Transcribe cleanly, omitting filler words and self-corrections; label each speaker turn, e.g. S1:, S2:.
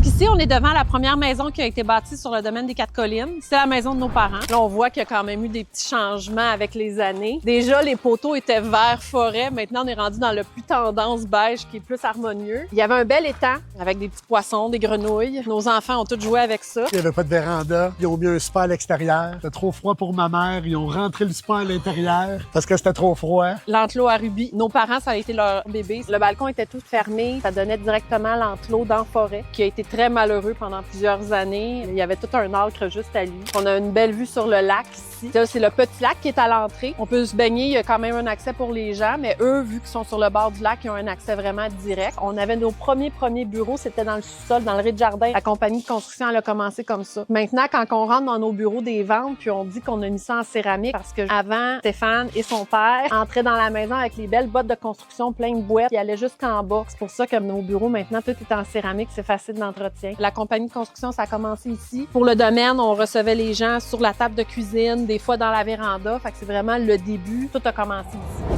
S1: Donc ici, on est devant la première maison qui a été bâtie sur le domaine des Quatre-Collines. C'est la maison de nos parents. Là, on voit qu'il y a quand même eu des petits changements avec les années. Déjà, les poteaux étaient vert forêt. Maintenant, on est rendu dans le plus tendance beige qui est plus harmonieux. Il y avait un bel étang avec des petits poissons, des grenouilles. Nos enfants ont tous joué avec ça.
S2: Il n'y avait pas de véranda. Ils ont mis un spa à l'extérieur. C'était trop froid pour ma mère. Ils ont rentré le spa à l'intérieur parce que c'était trop froid.
S1: L'enclos à rubis. Nos parents, ça a été leur bébé. Le balcon était tout fermé. Ça donnait directement l'enclos dans la forêt, qui a été très malheureux pendant plusieurs années. Il y avait tout un acre juste à lui. On a une belle vue sur le lac ici. Là, c'est le petit lac qui est à l'entrée. On peut se baigner. Il y a quand même un accès pour les gens, mais eux, vu qu'ils sont sur le bord du lac, ils ont un accès vraiment direct. On avait nos premiers bureaux. C'était dans le sous-sol, dans le rez-de-jardin. La compagnie de construction, elle a commencé comme ça. Maintenant, quand on rentre dans nos bureaux des ventes, puis on dit qu'on a mis ça en céramique parce que avant, Stéphane et son père entraient dans la maison avec les belles bottes de construction pleines de boîtes. Ils allaient jusqu'en bas. C'est pour ça que nos bureaux, maintenant, tout est en céramique. C'est facile d'entretien. La compagnie de construction, ça a commencé ici. Pour le domaine, on recevait les gens sur la table de cuisine, des fois dans la véranda. Fait que c'est vraiment le début. Tout a commencé ici.